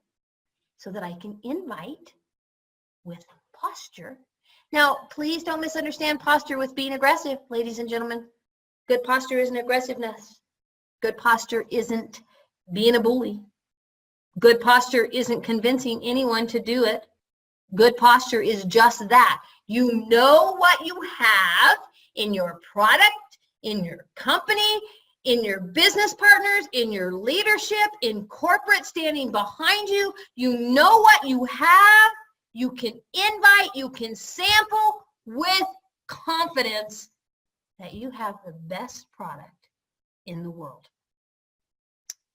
A: so that I can invite with posture, Now, please don't misunderstand posture with being aggressive, ladies and gentlemen. Good posture isn't aggressiveness. Good posture isn't being a bully. Good posture isn't convincing anyone to do it. Good posture is just that. You know what you have in your product, in your company, in your business partners, in your leadership, in corporate standing behind you. You know what you have. You can invite, you can sample with confidence that you have the best product in the world.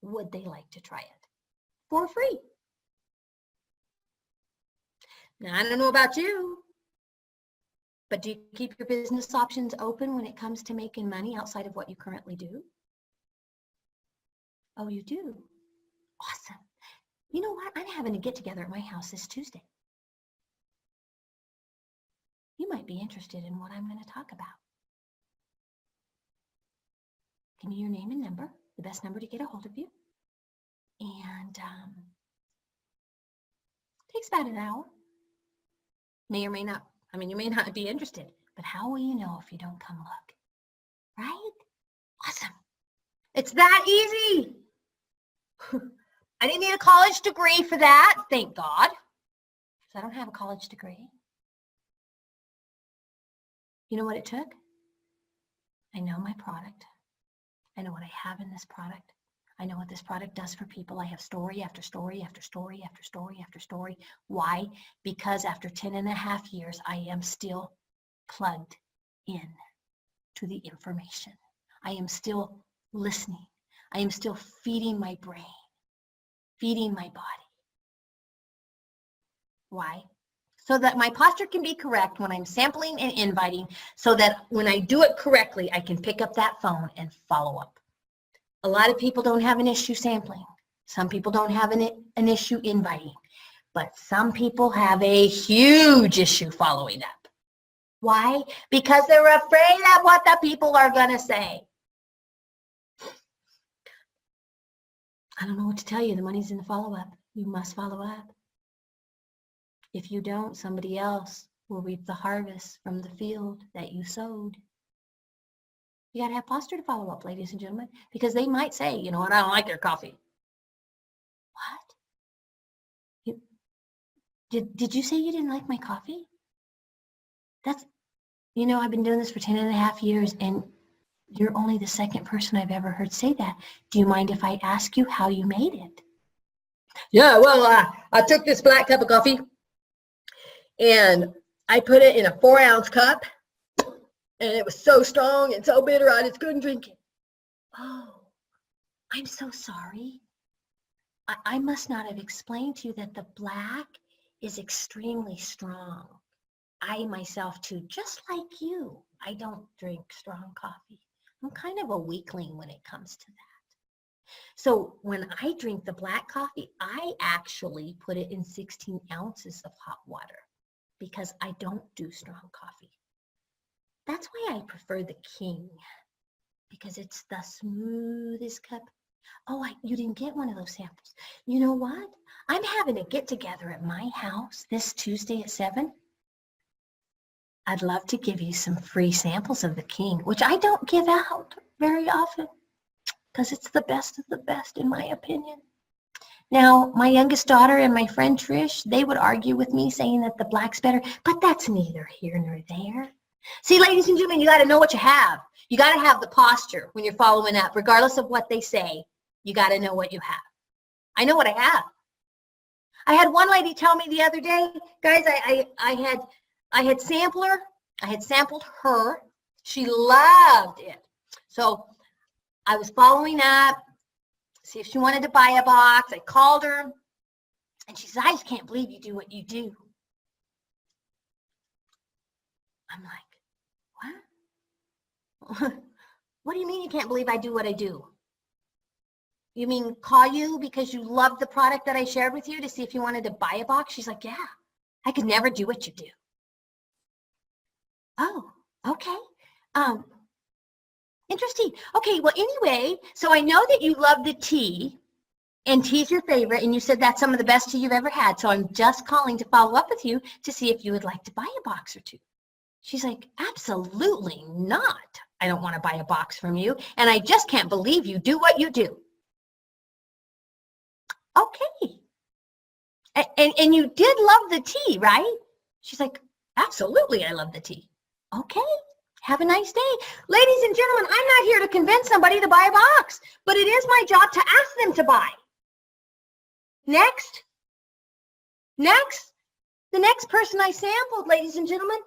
A: Would they like to try it for free? Now, I don't know about you, but do you keep your business options open when it comes to making money outside of what you currently do? Oh, you do? Awesome. You know what? I'm having a get-together at my house this Tuesday. You might be interested in what I'm going to talk about. Give me your name and number, the best number to get a hold of you. And takes about an hour. May or may not, you may not be interested, but how will you know if you don't come look? Right? Awesome. It's that easy. I didn't need a college degree for that, thank God. Because I don't have a college degree. You know what it took? I know my product. I know what I have in this product. I know what this product does for people. I have story after story after story after story after story. Why? Because after 10.5 years, I am still plugged in to the information. I am still listening. I am still feeding my brain, feeding my body. Why? So that my posture can be correct when I'm sampling and inviting, so that when I do it correctly, I can pick up that phone and follow up. A lot of people don't have an issue sampling. Some people don't have an issue inviting, but some people have a huge issue following up. Why? Because they're afraid of what the people are going to say. I don't know what to tell you. The money's in the follow-up. You must follow up. If you don't, somebody else will reap the harvest from the field that you sowed. You got to have posture to follow up, ladies and gentlemen, because they might say, you know what, I don't like their coffee. What? Did you say you didn't like my coffee? That's, I've been doing this for 10.5 years, and you're only the second person I've ever heard say that. Do you mind if I ask you how you made it? Yeah, well, I took this black cup of coffee, and I put it in a 4-ounce cup, and it was so strong and so bitter, I just couldn't drink it. Oh, I'm so sorry. I must not have explained to you that the black is extremely strong. I myself too, just like you, I don't drink strong coffee. I'm kind of a weakling when it comes to that. So when I drink the black coffee, I actually put it in 16 ounces of hot water because I don't do strong coffee. That's why I prefer the King, because it's the smoothest cup. Oh, you didn't get one of those samples. You know what? I'm having a get-together at my house this Tuesday at 7. I'd love to give you some free samples of the King, which I don't give out very often because it's the best of the best, in my opinion. Now, my youngest daughter and my friend Trish, they would argue with me saying that the black's better, but that's neither here nor there. See, ladies and gentlemen, you got to know what you have. You got to have the posture when you're following up, regardless of what they say. You got to know what you have. I know what I have. I had one lady tell me the other day, guys, I had sampled her. She loved it. So I was following up, see if she wanted to buy a box. I called her, and she said, I just can't believe you do what you do. I'm like, what? What do you mean you can't believe I do what I do? You mean call you because you love the product that I shared with you to see if you wanted to buy a box? She's like, yeah, I could never do what you do. Oh, okay. Interesting. Okay, well, anyway, so I know that you love the tea. And tea's your favorite, and you said that's some of the best tea you've ever had. So I'm just calling to follow up with you to see if you would like to buy a box or two. She's like, absolutely not. I don't want to buy a box from you. And I just can't believe you do what you do. Okay. And you did love the tea, right? She's like, absolutely, I love the tea. Okay. Have a nice day. Ladies and gentlemen, I'm not here to convince somebody to buy a box, but it is my job to ask them to buy. Next. The next person I sampled, ladies and gentlemen,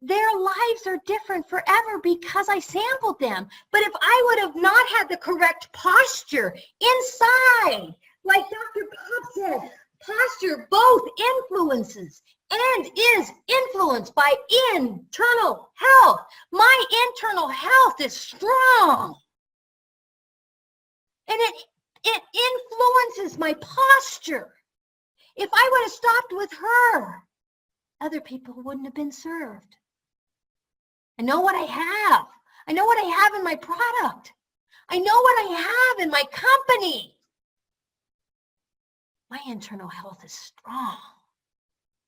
A: their lives are different forever because I sampled them. But if I would have not had the correct posture inside, like Dr. Bob said, posture both influences and is influenced by internal health. My internal health is strong. And it influences my posture. If I would have stopped with her, other people wouldn't have been served. I know what I have. I know what I have in my product. I know what I have in my company. My internal health is strong.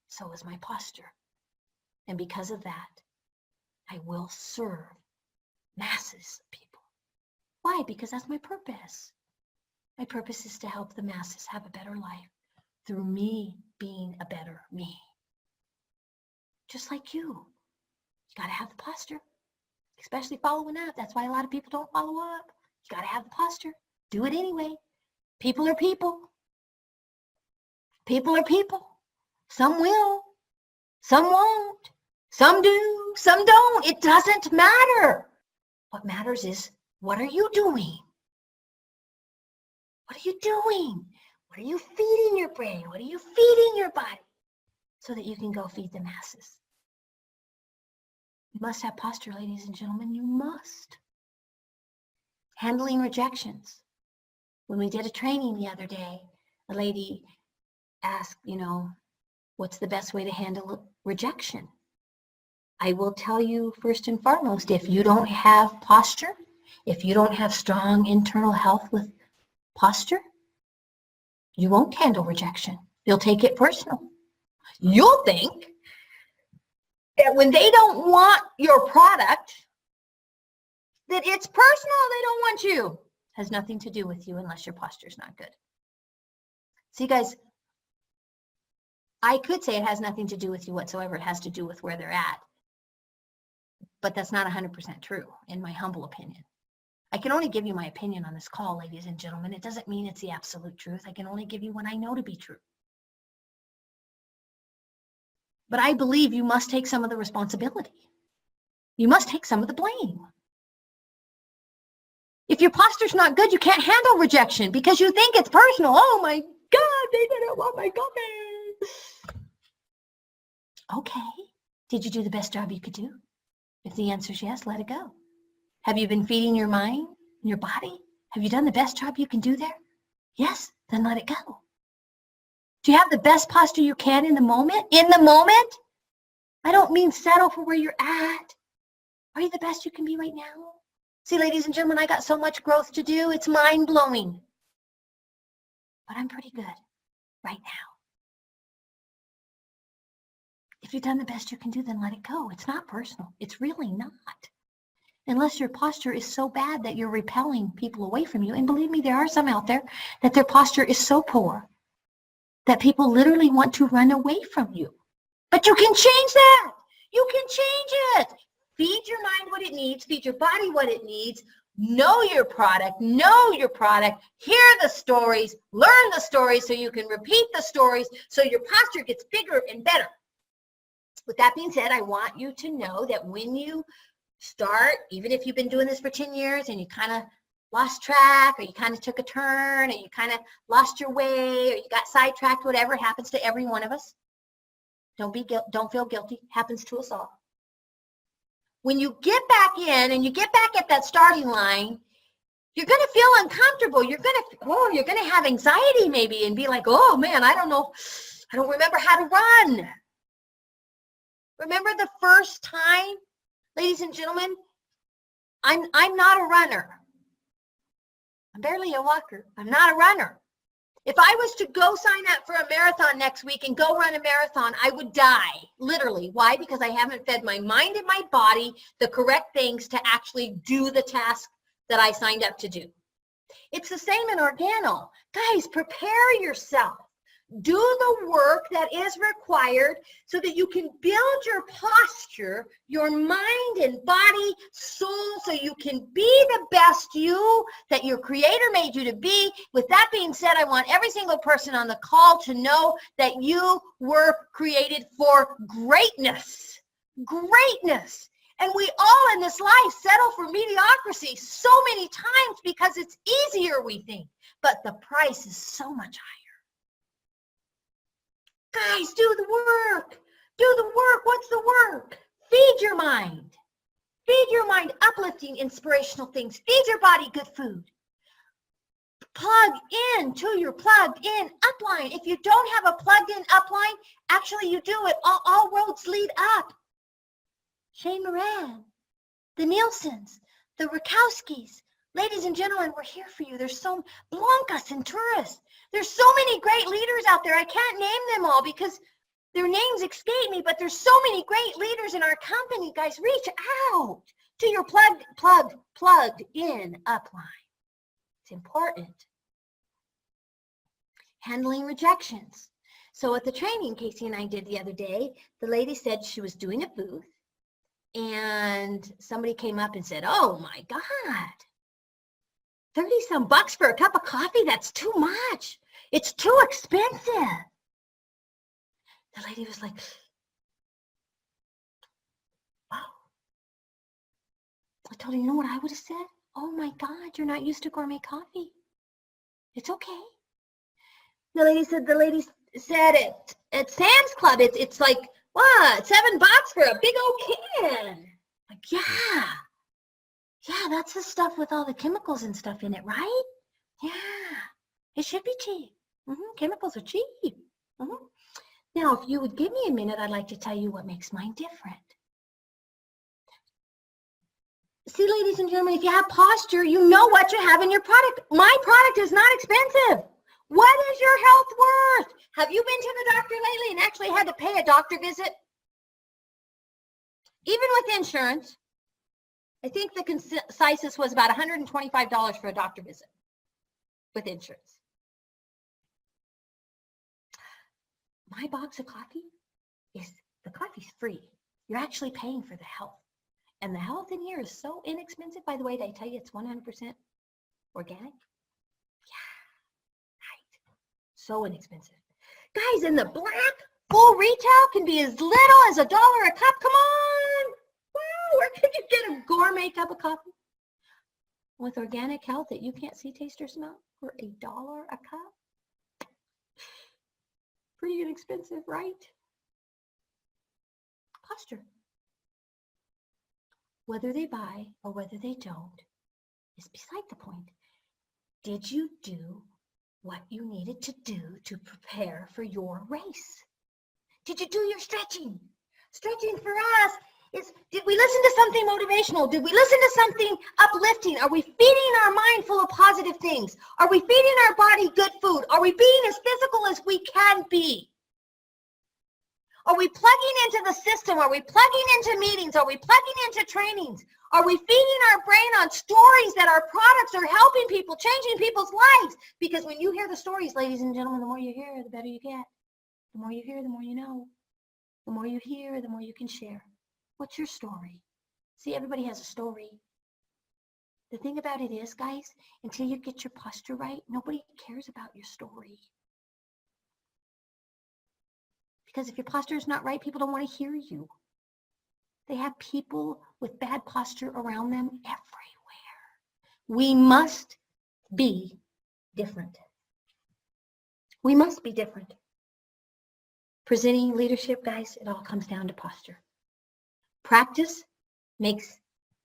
A: So is my posture. And because of that, I will serve masses of people. Why? Because that's my purpose. My purpose is to help the masses have a better life through me being a better me. Just like you. You got to have the posture, especially following up. That's why a lot of people don't follow up. You got to have the posture. Do it anyway. People are people. People are people. Some will, some won't, some do, some don't. It doesn't matter. What matters is, what are you doing? What are you doing? What are you feeding your brain? What are you feeding your body so that you can go feed the masses? You must have posture, ladies and gentlemen. You must. Handling rejections. When we did a training the other day, a lady asked, what's the best way to handle rejection? I will tell you first and foremost, if you don't have posture, if you don't have strong internal health with posture, you won't handle rejection. You'll take it personal. You'll think that when they don't want your product, that it's personal, they don't want you. Has nothing to do with you unless your posture's not good. See, guys, I could say it has nothing to do with you whatsoever. It has to do with where they're at. But that's not 100% true, in my humble opinion. I can only give you my opinion on this call, ladies and gentlemen. It doesn't mean it's the absolute truth. I can only give you what I know to be true. But I believe you must take some of the responsibility. You must take some of the blame. If your posture's not good, you can't handle rejection because you think it's personal. Oh my God, they didn't want my coffee. Okay. Did you do the best job you could do? If the answer is yes, let it go. Have you been feeding your mind and your body? Have you done the best job you can do there? Yes, then let it go. Do you have the best posture you can in the moment? In the moment? I don't mean settle for where you're at. Are you the best you can be right now? See, ladies and gentlemen, I got so much growth to do. It's mind-blowing. But I'm pretty good right now. If you've done the best you can do, then let it go. It's not personal. It's really not. Unless your posture is so bad that you're repelling people away from you. And believe me, there are some out there that their posture is so poor that people literally want to run away from you. But you can change that. You can change it. Feed your mind what it needs. Feed your body what it needs. Know your product. Hear the stories. Learn the stories so you can repeat the stories so your posture gets bigger and better. With that being said, I want you to know that when you start, even if you've been doing this for 10 years and you kind of lost track or you kind of took a turn or you kind of lost your way or you got sidetracked, whatever happens to every one of us. Don't feel guilty. Happens to us all. When you get back in and you get back at that starting line, you're going to feel uncomfortable. You're going to have anxiety maybe and be like, oh man, I don't know. I don't remember how to run. Remember the first time, ladies and gentlemen, I'm not a runner. I'm barely a walker. I'm not a runner. If I was to go sign up for a marathon next week and go run a marathon, I would die, literally. Why? Because I haven't fed my mind and my body the correct things to actually do the task that I signed up to do. It's the same in organo. Guys, prepare yourself. Do the work that is required so that you can build your posture, your mind and body, soul, so you can be the best you that your Creator made you to be. With that being said, I want every single person on the call to know that you were created for greatness. Greatness. And we all in this life settle for mediocrity so many times because it's easier, we think. But the price is so much higher. Guys, do the work. Do the work. What's the work? Feed your mind. Feed your mind uplifting, inspirational things. Feed your body good food. Plug in to your plugged-in upline. If you don't have a plugged-in upline, actually you do it. All roads lead up. Shane Moran, the Nilsens, the Rakowskis. Ladies and gentlemen, we're here for you. There's so Blancas and tourists. There's so many great leaders out there. I can't name them all because their names escape me, but there's so many great leaders in our company. Guys, reach out to your plugged in upline. It's important. Handling rejections. So at the training Casey and I did the other day, the lady said she was doing a booth and somebody came up and said, "Oh my God, 30-some bucks for a cup of coffee? That's too much. It's too expensive." The lady was like, "Wow." I told her, you know what I would have said? "Oh my God, you're not used to gourmet coffee. It's okay." The lady said it at Sam's Club. It's like, what, $7 for a big old can? Like, yeah. Yeah, that's the stuff with all the chemicals and stuff in it, right? Yeah, it should be cheap. Chemicals are cheap. Now, if you would give me a minute, I'd like to tell you what makes mine different. See, ladies and gentlemen, if you have posture, you know what you have in your product. My product is not expensive. What is your health worth? Have you been to the doctor lately and actually had to pay a doctor visit? Even with insurance, I think the consensus was about $125 for a doctor visit with insurance. My box of coffee the coffee's free. You're actually paying for the health. And the health in here is so inexpensive. By the way, did I tell you it's 100% organic? Yeah, right. So inexpensive. Guys, in the black, full retail can be as little as $1 a cup. Come on. Wow, where can you get a gourmet cup of coffee with organic health that you can't see, taste, or smell for $1 a cup? Pretty inexpensive, right? Posture. Whether they buy or whether they don't is beside the point. Did you do what you needed to do to prepare for your race? Did you do your stretching? Stretching for us is, did we listen to something motivational? Did we listen to something uplifting? Are we feeding our mind full of positive things? Are we feeding our body good food? Are we being as physical as we can be? Are we plugging into the system? Are we plugging into meetings? Are we plugging into trainings? Are we feeding our brain on stories that our products are helping people, changing people's lives? Because when you hear the stories, ladies and gentlemen, the more you hear, the better you get. The more you hear, the more you know. The more you hear, the more you can share. What's your story? See, everybody has a story. The thing about it is, guys, until you get your posture right, nobody cares about your story. Because if your posture is not right, people don't want to hear you. They have people with bad posture around them everywhere. We must be different. We must be different. Presenting leadership, guys, it all comes down to posture. Practice makes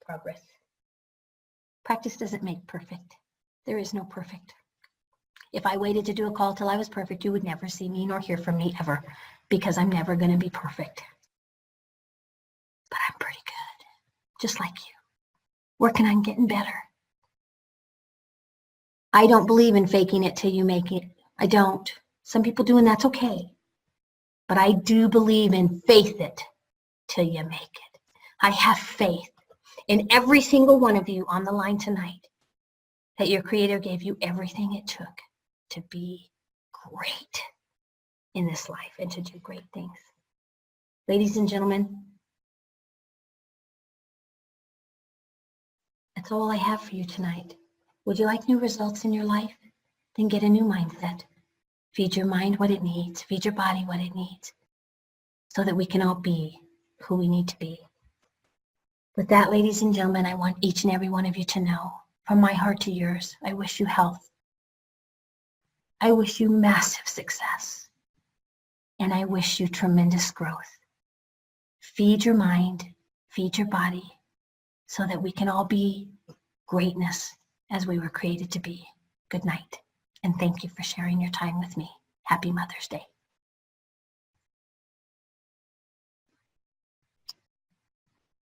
A: progress. Practice doesn't make perfect. There is no perfect. If I waited to do a call till I was perfect, you would never see me nor hear from me ever, because I'm never going to be perfect. But I'm pretty good, just like you, working on getting better. I don't believe in faking it till you make it. I don't. Some people do, and that's okay. But I do believe in faith it till you make it. I have faith in every single one of you on the line tonight that your Creator gave you everything it took to be great in this life and to do great things. Ladies and gentlemen, that's all I have for you tonight. Would you like new results in your life? Then get a new mindset. Feed your mind what it needs. Feed your body what it needs so that we can all be who we need to be. With that, ladies and gentlemen, I want each and every one of you to know, from my heart to yours, I wish you health. I wish you massive success. And I wish you tremendous growth. Feed your mind, feed your body, so that we can all be greatness as we were created to be. Good night, and thank you for sharing your time with me. Happy Mother's Day.